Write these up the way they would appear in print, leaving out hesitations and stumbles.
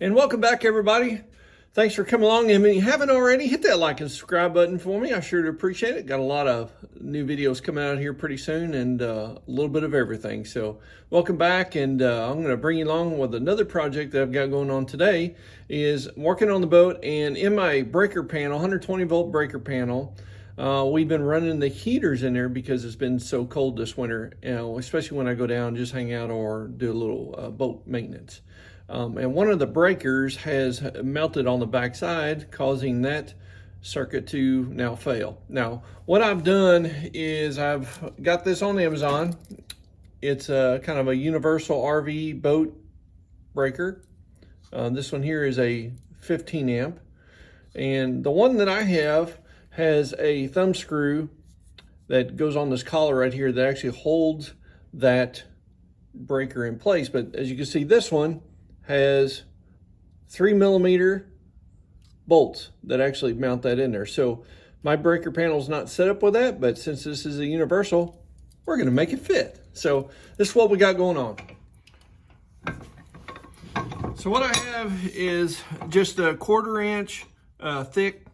And welcome back, everybody. Thanks for coming along. And if you haven't already, hit that like and subscribe button for me. I sure do appreciate it. Got a lot of new videos coming out here pretty soon, and a little bit of everything. So welcome back, and I'm going to bring you along with another project that I've got going on today. Is working on the boat, and in my breaker panel, 120 volt breaker panel, we've been running the heaters in there because it's been so cold this winter, especially when I go down, just hang out or do a little boat maintenance. And one of the breakers has melted on the backside, causing that circuit to now fail. Now, what I've done is I've got this on Amazon. It's a kind of a universal RV boat breaker. This one here is a 15 amp. And the one that I have has a thumb screw that goes on this collar right here that actually holds that breaker in place. But as you can see, this one has 3mm bolts that actually mount that in there. So my breaker panel is not set up with that, but since this is a universal, we're going to make it fit. So this is what we got going on. So what I have is just a 1/4 inch thick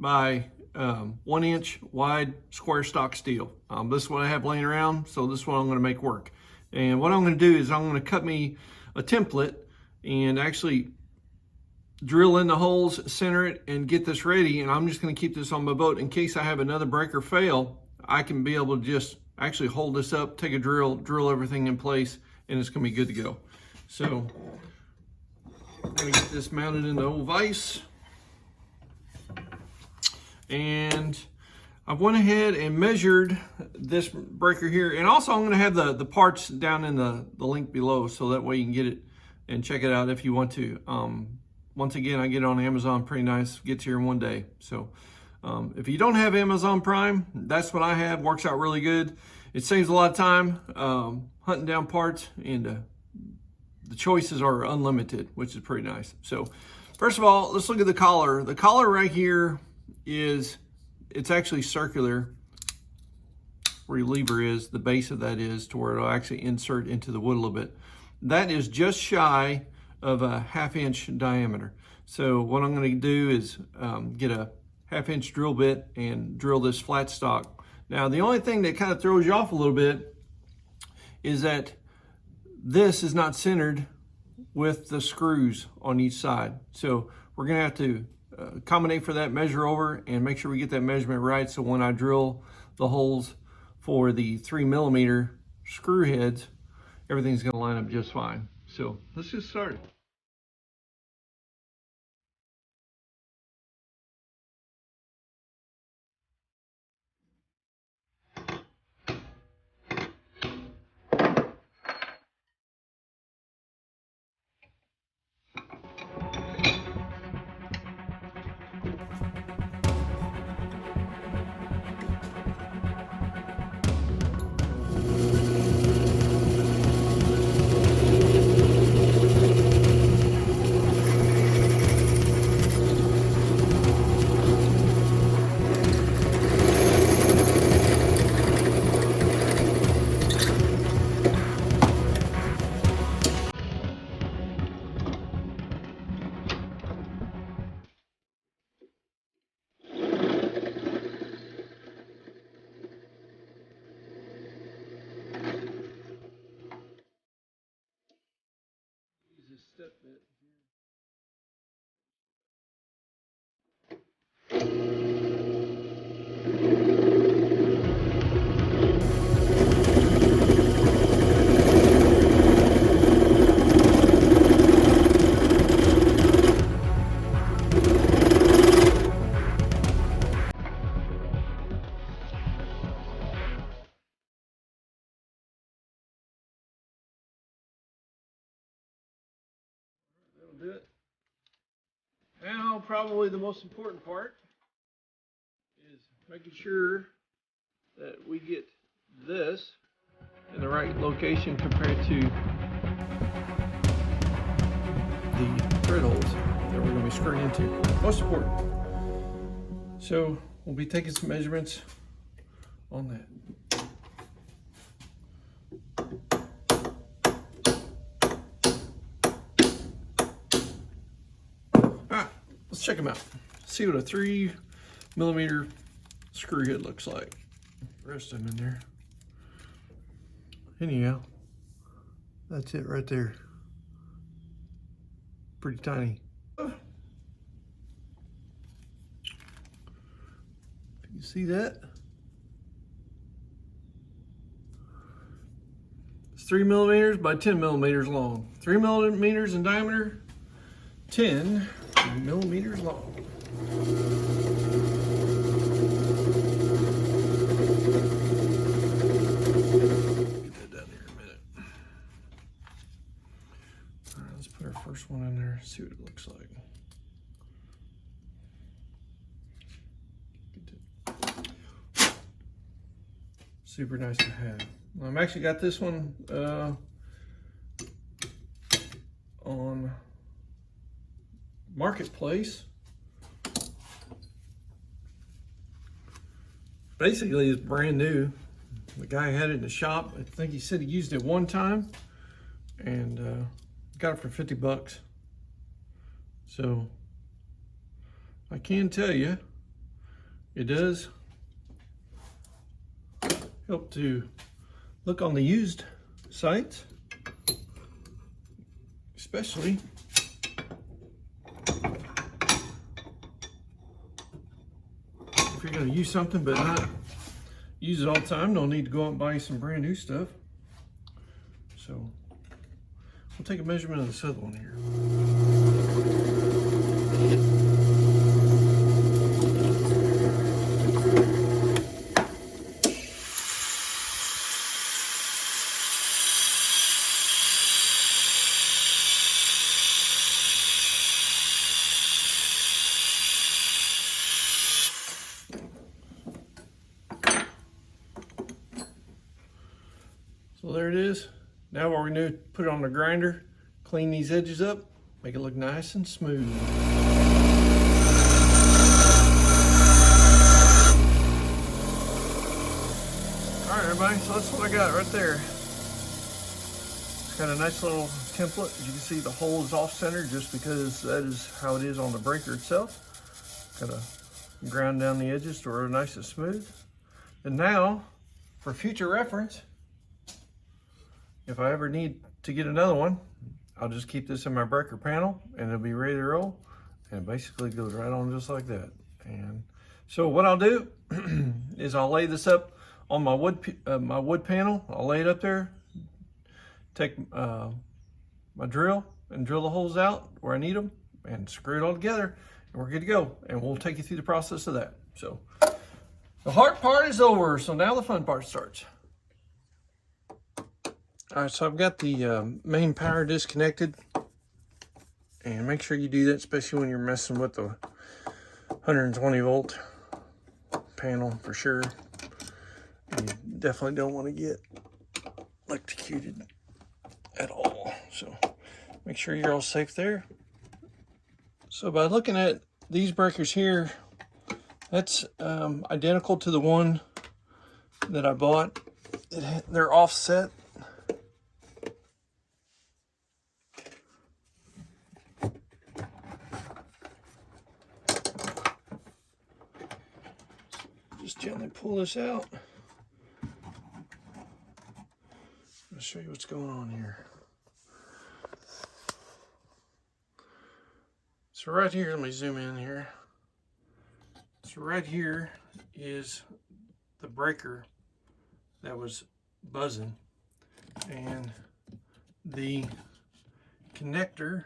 by 1 inch wide square stock steel. This is what I have laying around, so this is what I'm going to make work. And what I'm going to do is I'm going to cut me a template and actually drill in the holes, center it, and get this ready. And I'm just going to keep this on my boat in case I have another breaker fail. I can be able to just actually hold this up, take a drill everything in place, and it's going to be good to go. So I'm going to get this mounted in the old vise. And I went ahead and measured this breaker here. And also I'm going to have the parts down in the link below, so that way you can get it and check it out if you want to. Once again, I get it on Amazon, pretty nice, gets here in one day. So if you don't have Amazon Prime, that's what I have, works out really good. It saves a lot of time hunting down parts, and the choices are unlimited, which is pretty nice. So first of all, let's look at the collar. The collar right here it's actually circular. Where your lever is, the base of that is to where it'll actually insert into the wood a little bit. That is just shy of a 1/2 inch diameter. So what I'm going to do is get a 1/2 inch drill bit and drill this flat stock. Now the only thing that kind of throws you off a little bit is that this is not centered with the screws on each side. So we're going to have to accommodate for that, measure over, and make sure we get that measurement right, so when I drill the holes for the 3mm screw heads, everything's going to line up just fine. So let's get started. Step bit here. That'll do it. Now, probably the most important part is making sure that we get this in the right location compared to the thread holes that we're going to be screwing into. Most important. So we'll be taking some measurements on that. let's check them out. See what a 3mm screw head looks like. Rest of them in there. Anyhow, that's it right there. Pretty tiny. You see that? It's 3mm by 10mm long. 3mm in diameter, 10mm long. Get that down here in a minute. All right, let's put our first one in there, see what it looks like. Super nice to have. I've actually got this one on Marketplace. Basically, it's brand new. The guy had it in the shop. I think he said he used it one time and got it for 50 bucks. So I can tell you, it does help to look on the used sites, especially if you're going to use something but not use it all the time. Don't need to go out and buy some brand new stuff. So we'll take a measurement of this other one here. So there it is. Now what we're gonna do, put it on the grinder, clean these edges up, make it look nice and smooth. All right, everybody, so that's what I got right there. It's got a nice little template. As you can see, the hole is off center just because that is how it is on the breaker itself. Gotta ground down the edges to where they're nice and smooth. And now, for future reference, if I ever need to get another one, I'll just keep this in my breaker panel and it'll be ready to roll. And it basically goes right on just like that. And so what I'll do is I'll lay this up on my wood panel. I'll lay it up there, take my drill and drill the holes out where I need them and screw it all together and we're good to go. And we'll take you through the process of that. So the hard part is over. So now the fun part starts. All right, so I've got the main power disconnected, and make sure you do that, especially when you're messing with the 120 volt panel for sure. You definitely don't want to get electrocuted at all. So make sure you're all safe there. So by looking at these breakers here, that's identical to the one that I bought. They're offset. Just gently pull this out. I'll show you what's going on here. So right here, let me zoom in here. So right here is the breaker that was buzzing, and the connector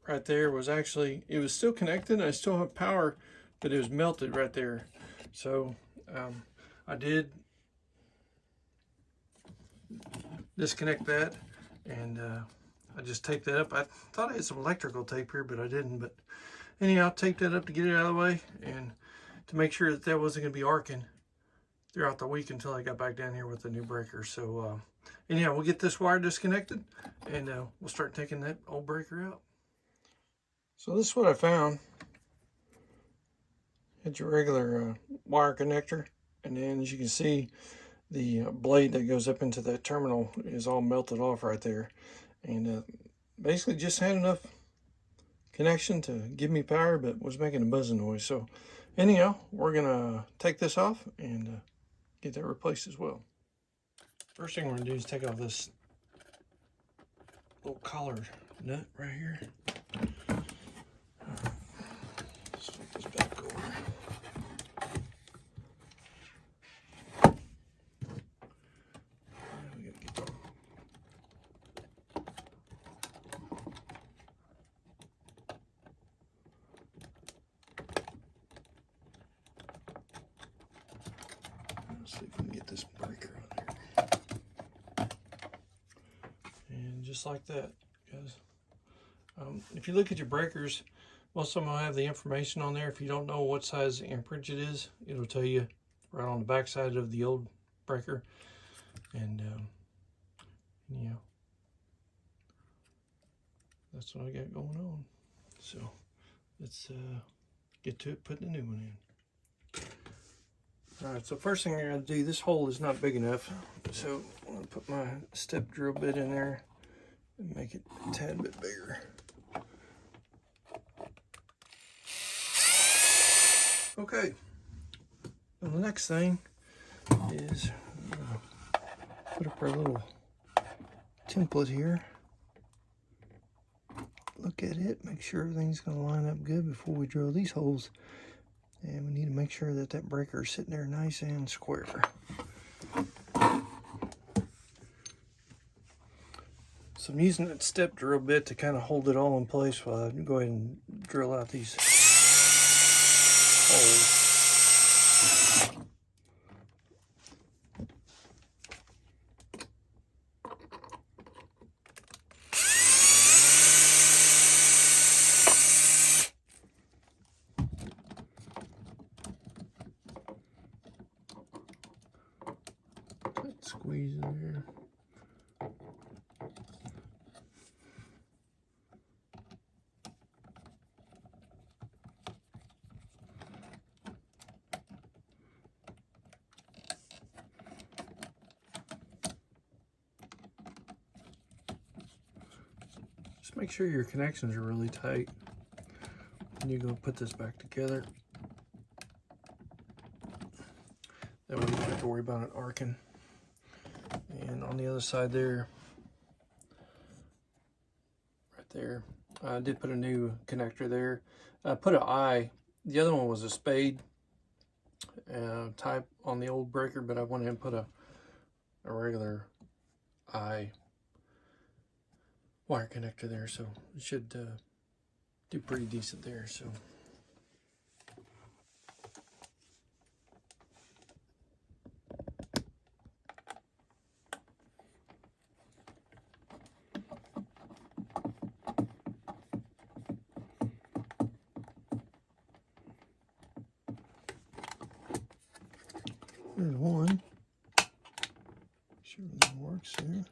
right there was actually, it was still connected. I still have power, but it was melted right there. So I did disconnect that, and I just taped that up. I thought I had some electrical tape here, but I didn't. But anyhow, I taped that up to get it out of the way and to make sure that that wasn't going to be arcing throughout the week until I got back down here with the new breaker. So anyhow, we'll get this wire disconnected and we'll start taking that old breaker out. So this is what I found. It's your regular wire connector, and then as you can see, the blade that goes up into that terminal is all melted off right there, and basically just had enough connection to give me power, but was making a buzzing noise. So anyhow, we're gonna take this off and get that replaced as well. First thing we're gonna do is take off this little collar nut right here. Let's flip this back over. Let's see if we can get this breaker on there. And just like that, guys. If you look at your breakers, most of them will have the information on there. If you don't know what size amperage it is, it'll tell you right on the back side of the old breaker. And yeah, that's what I got going on. So let's get to it, putting the new one in. All right, so first thing I gotta do, this hole is not big enough, so I'm gonna put my step drill bit in there and make it a tad bit bigger. Okay, and the next thing is put up our little template here. Look at it, make sure everything's gonna line up good before we drill these holes. And we need to make sure that that breaker is sitting there nice and square. So I'm using that step drill bit to kind of hold it all in place while I go ahead and drill out these holes. Squeeze in there. Just make sure your connections are really tight. And you're going to put this back together. That way you don't have to worry about it arcing. And on the other side there, right there, I did put a new connector there. I put an eye. The other one was a spade type on the old breaker, but I went ahead and put a regular eye wire connector there, so it should do pretty decent there. So. There's one. Make sure that works there.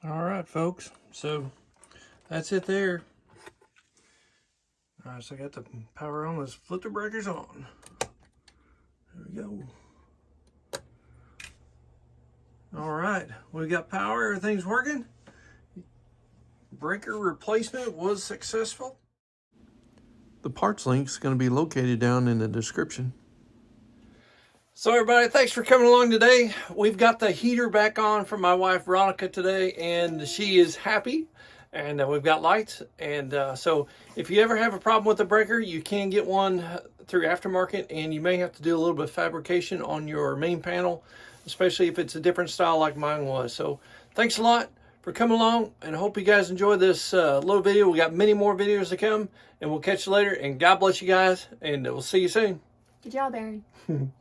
All right, folks, so that's it there. All right, so I got the power on. Let's flip the breakers on. There we go. All right, we got power, everything's working. Breaker replacement was successful. The parts link is going to be located down in the description. So everybody, thanks for coming along today. We've got the heater back on for my wife Veronica today, and she is happy. And we've got lights. And so if you ever have a problem with the breaker, you can get one through aftermarket, and you may have to do a little bit of fabrication on your main panel, especially if it's a different style like mine was. So thanks a lot for coming along, and I hope you guys enjoyed this little video. We got many more videos to come, and we'll catch you later. And God bless you guys, and we'll see you soon. Good job, Aaron.